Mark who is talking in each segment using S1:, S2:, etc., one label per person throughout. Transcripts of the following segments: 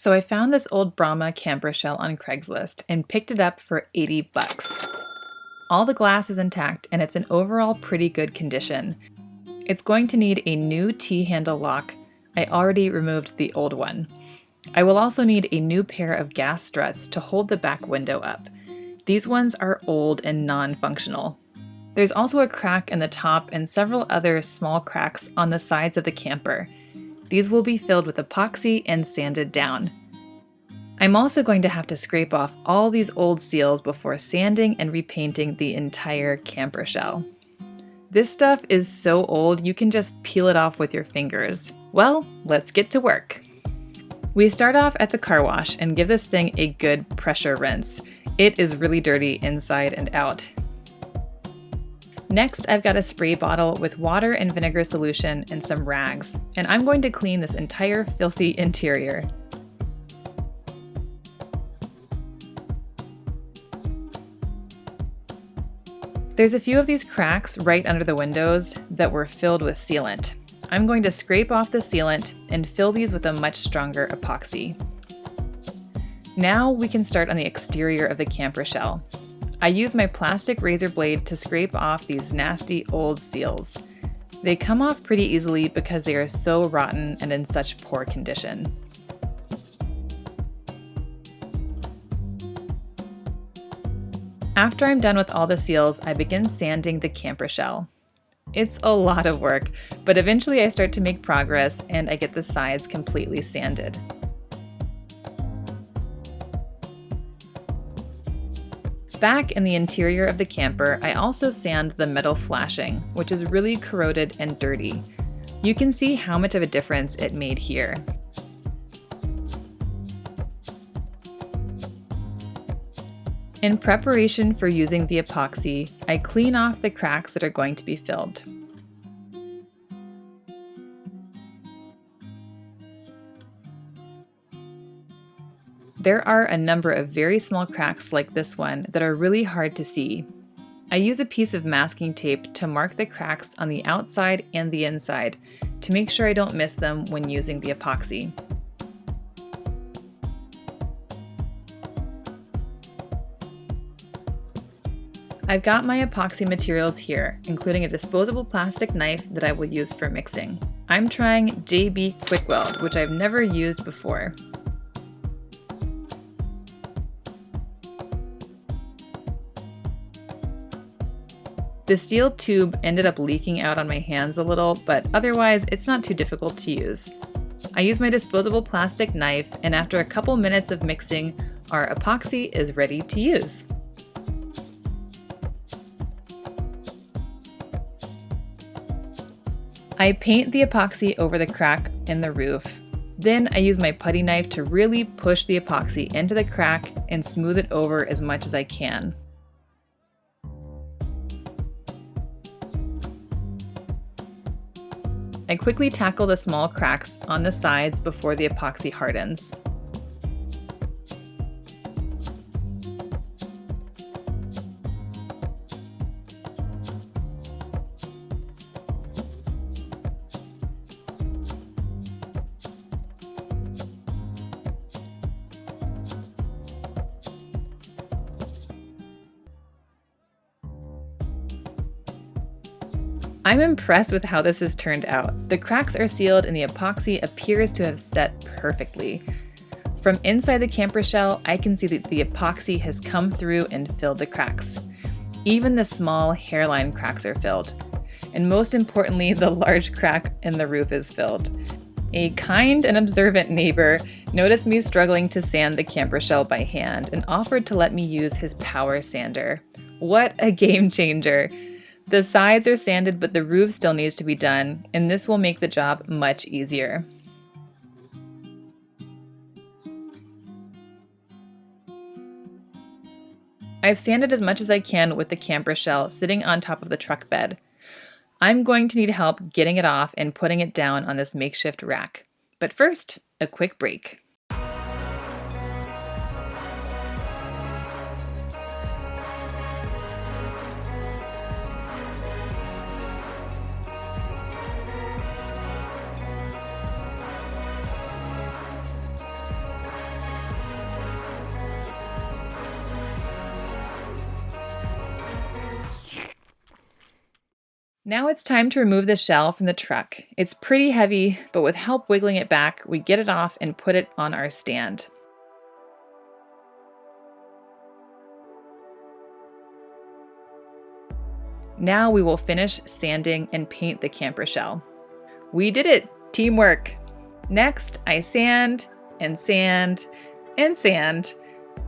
S1: So I found this old Brahma camper shell on Craigslist and picked it up for 80 bucks. All the glass is intact and it's in overall pretty good condition. It's going to need a new T-handle lock. I already removed the old one. I will also need a new pair of gas struts to hold the back window up. These ones are old and non-functional. There's also a crack in the top and several other small cracks on the sides of the camper. These will be filled with epoxy and sanded down. I'm also going to have to scrape off all these old seals before sanding and repainting the entire camper shell. This stuff is so old you can just peel it off with your fingers. Well, let's get to work. We start off at the car wash and give this thing a good pressure rinse. It is really dirty inside and out. Next, I've got a spray bottle with water and vinegar solution and some rags, and I'm going to clean this entire filthy interior. There's a few of these cracks right under the windows that were filled with sealant. I'm going to scrape off the sealant and fill these with a much stronger epoxy. Now we can start on the exterior of the camper shell. I use my plastic razor blade to scrape off these nasty old seals. They come off pretty easily because they are so rotten and in such poor condition. After I'm done with all the seals, I begin sanding the camper shell. It's a lot of work, but eventually I start to make progress and I get the sides completely sanded. Back in the interior of the camper, I also sand the metal flashing, which is really corroded and dirty. You can see how much of a difference it made here. In preparation for using the epoxy, I clean off the cracks that are going to be filled. There are a number of very small cracks like this one that are really hard to see. I use a piece of masking tape to mark the cracks on the outside and the inside to make sure I don't miss them when using the epoxy. I've got my epoxy materials here, including a disposable plastic knife that I will use for mixing. I'm trying JB Kwikweld, which I've never used before. The steel tube ended up leaking out on my hands a little, but otherwise it's not too difficult to use. I use my disposable plastic knife, and after a couple minutes of mixing, our epoxy is ready to use. I paint the epoxy over the crack in the roof. Then I use my putty knife to really push the epoxy into the crack and smooth it over as much as I can. I quickly tackle the small cracks on the sides before the epoxy hardens. I'm impressed with how this has turned out. The cracks are sealed and the epoxy appears to have set perfectly. From inside the camper shell, I can see that the epoxy has come through and filled the cracks. Even the small hairline cracks are filled. And most importantly, the large crack in the roof is filled. A kind and observant neighbor noticed me struggling to sand the camper shell by hand and offered to let me use his power sander. What a game changer! The sides are sanded, but the roof still needs to be done, and this will make the job much easier. I've sanded as much as I can with the camper shell sitting on top of the truck bed. I'm going to need help getting it off and putting it down on this makeshift rack. But first, a quick break. Now it's time to remove the shell from the truck. It's pretty heavy, but with help wiggling it back, we get it off and put it on our stand. Now we will finish sanding and paint the camper shell. We did it! Teamwork! Next, I sand and sand and sand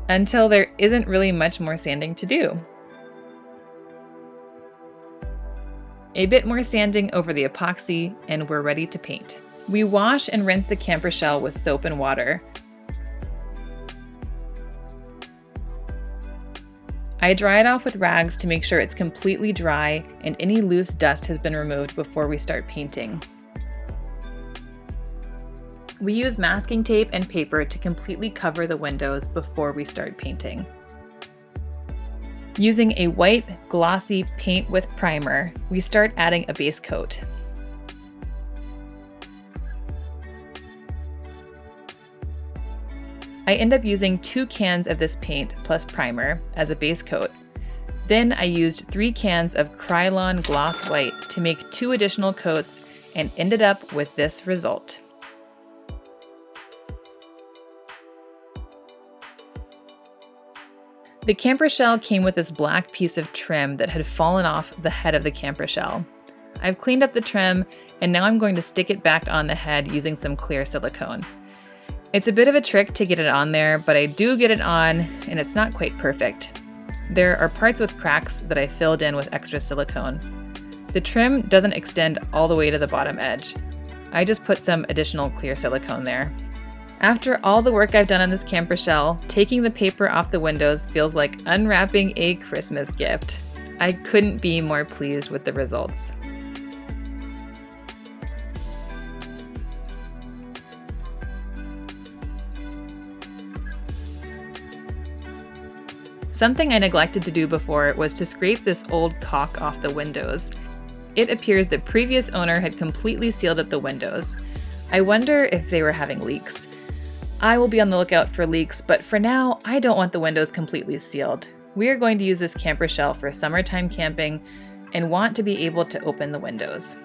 S1: until there isn't really much more sanding to do. A bit more sanding over the epoxy and we're ready to paint. We wash and rinse the camper shell with soap and water. I dry it off with rags to make sure it's completely dry and any loose dust has been removed before we start painting. We use masking tape and paper to completely cover the windows before we start painting. Using a white, glossy paint with primer, we start adding a base coat. I end up using 2 cans of this paint plus primer as a base coat. Then I used 3 cans of Krylon Gloss White to make 2 additional coats and ended up with this result. The camper shell came with this black piece of trim that had fallen off the head of the camper shell. I've cleaned up the trim and now I'm going to stick it back on the head using some clear silicone. It's a bit of a trick to get it on there, but I do get it on and it's not quite perfect. There are parts with cracks that I filled in with extra silicone. The trim doesn't extend all the way to the bottom edge. I just put some additional clear silicone there. After all the work I've done on this camper shell, taking the paper off the windows feels like unwrapping a Christmas gift. I couldn't be more pleased with the results. Something I neglected to do before was to scrape this old caulk off the windows. It appears the previous owner had completely sealed up the windows. I wonder if they were having leaks. I will be on the lookout for leaks, but for now, I don't want the windows completely sealed. We are going to use this camper shell for summertime camping and want to be able to open the windows.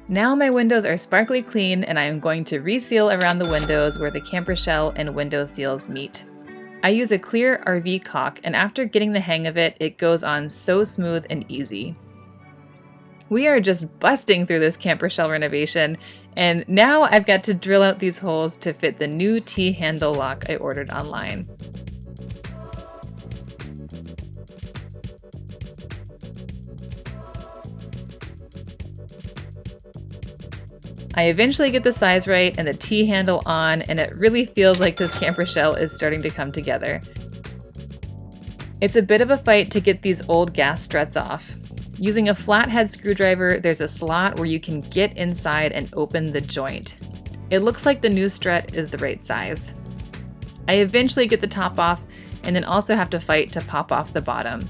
S1: Now my windows are sparkly clean and I am going to reseal around the windows where the camper shell and window seals meet. I use a clear RV caulk and after getting the hang of it, it goes on so smooth and easy. We are just busting through this camper shell renovation, and now I've got to drill out these holes to fit the new T-handle lock I ordered online. I eventually get the size right and the T-handle on, and it really feels like this camper shell is starting to come together. It's a bit of a fight to get these old gas struts off. Using a flathead screwdriver, there's a slot where you can get inside and open the joint. It looks like the new strut is the right size. I eventually get the top off and then also have to fight to pop off the bottom.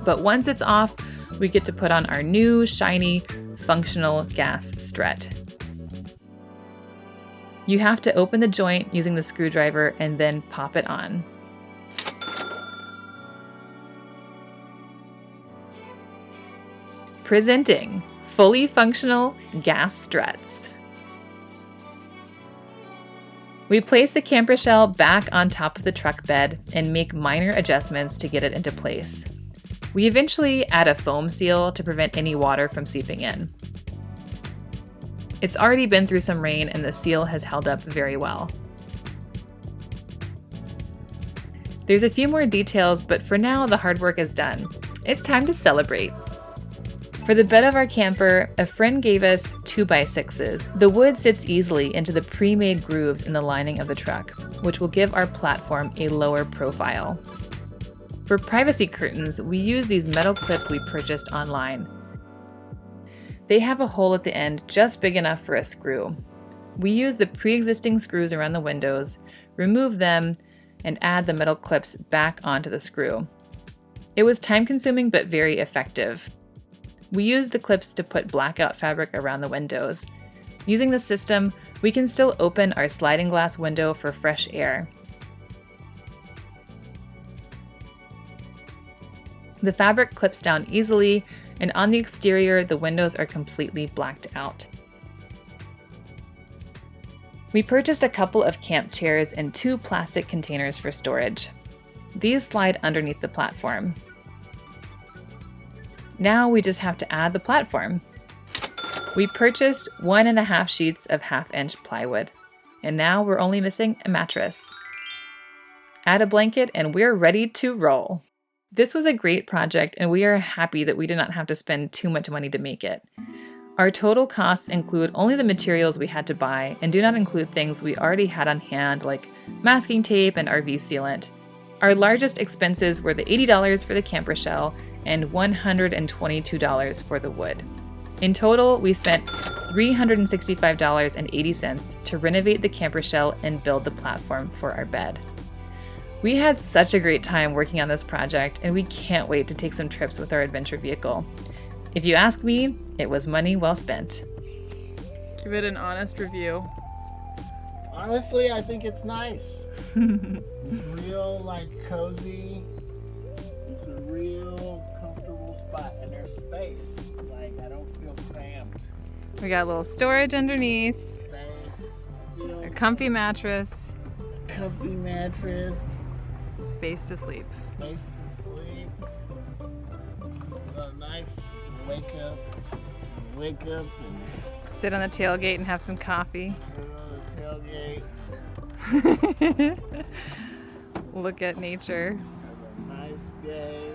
S1: But once it's off, we get to put on our new, shiny, functional gas strut. You have to open the joint using the screwdriver and then pop it on. Presenting fully functional gas struts. We place the camper shell back on top of the truck bed and make minor adjustments to get it into place. We eventually add a foam seal to prevent any water from seeping in. It's already been through some rain and the seal has held up very well. There's a few more details, but for now the hard work is done. It's time to celebrate. For the bed of our camper, a friend gave us 2x6s. The wood sits easily into the pre-made grooves in the lining of the truck, which will give our platform a lower profile. For privacy curtains, we use these metal clips we purchased online. They have a hole at the end just big enough for a screw. We use the pre-existing screws around the windows, remove them, and add the metal clips back onto the screw. It was time-consuming but very effective. We used the clips to put blackout fabric around the windows. Using the system, we can still open our sliding glass window for fresh air. The fabric clips down easily, and on the exterior, the windows are completely blacked out. We purchased a couple of camp chairs and 2 plastic containers for storage. These slide underneath the platform. Now we just have to add the platform. We purchased 1.5 sheets of 1/2-inch plywood, and now we're only missing a mattress. Add a blanket and we're ready to roll. This was a great project, and we are happy that we did not have to spend too much money to make it. Our total costs include only the materials we had to buy and do not include things we already had on hand like masking tape and RV sealant. Our largest expenses were the $80 for the camper shell and $122 for the wood. In total, we spent $365.80 to renovate the camper shell and build the platform for our bed. We had such a great time working on this project, and we can't wait to take some trips with our adventure vehicle. If you ask me, it was money well spent. Give it an honest review.
S2: Honestly, I think it's nice. It's real, cozy. It's a real comfortable spot, and there's space. I don't feel cramped.
S1: We got a little storage underneath,
S2: Space.
S1: a comfy mattress,
S2: Comfy mattress.
S1: space to sleep.
S2: Space to sleep. This is a nice wake up and
S1: Sit on the tailgate and have some coffee.
S2: sit on the tailgate.
S1: Look at nature.
S2: Have a nice day.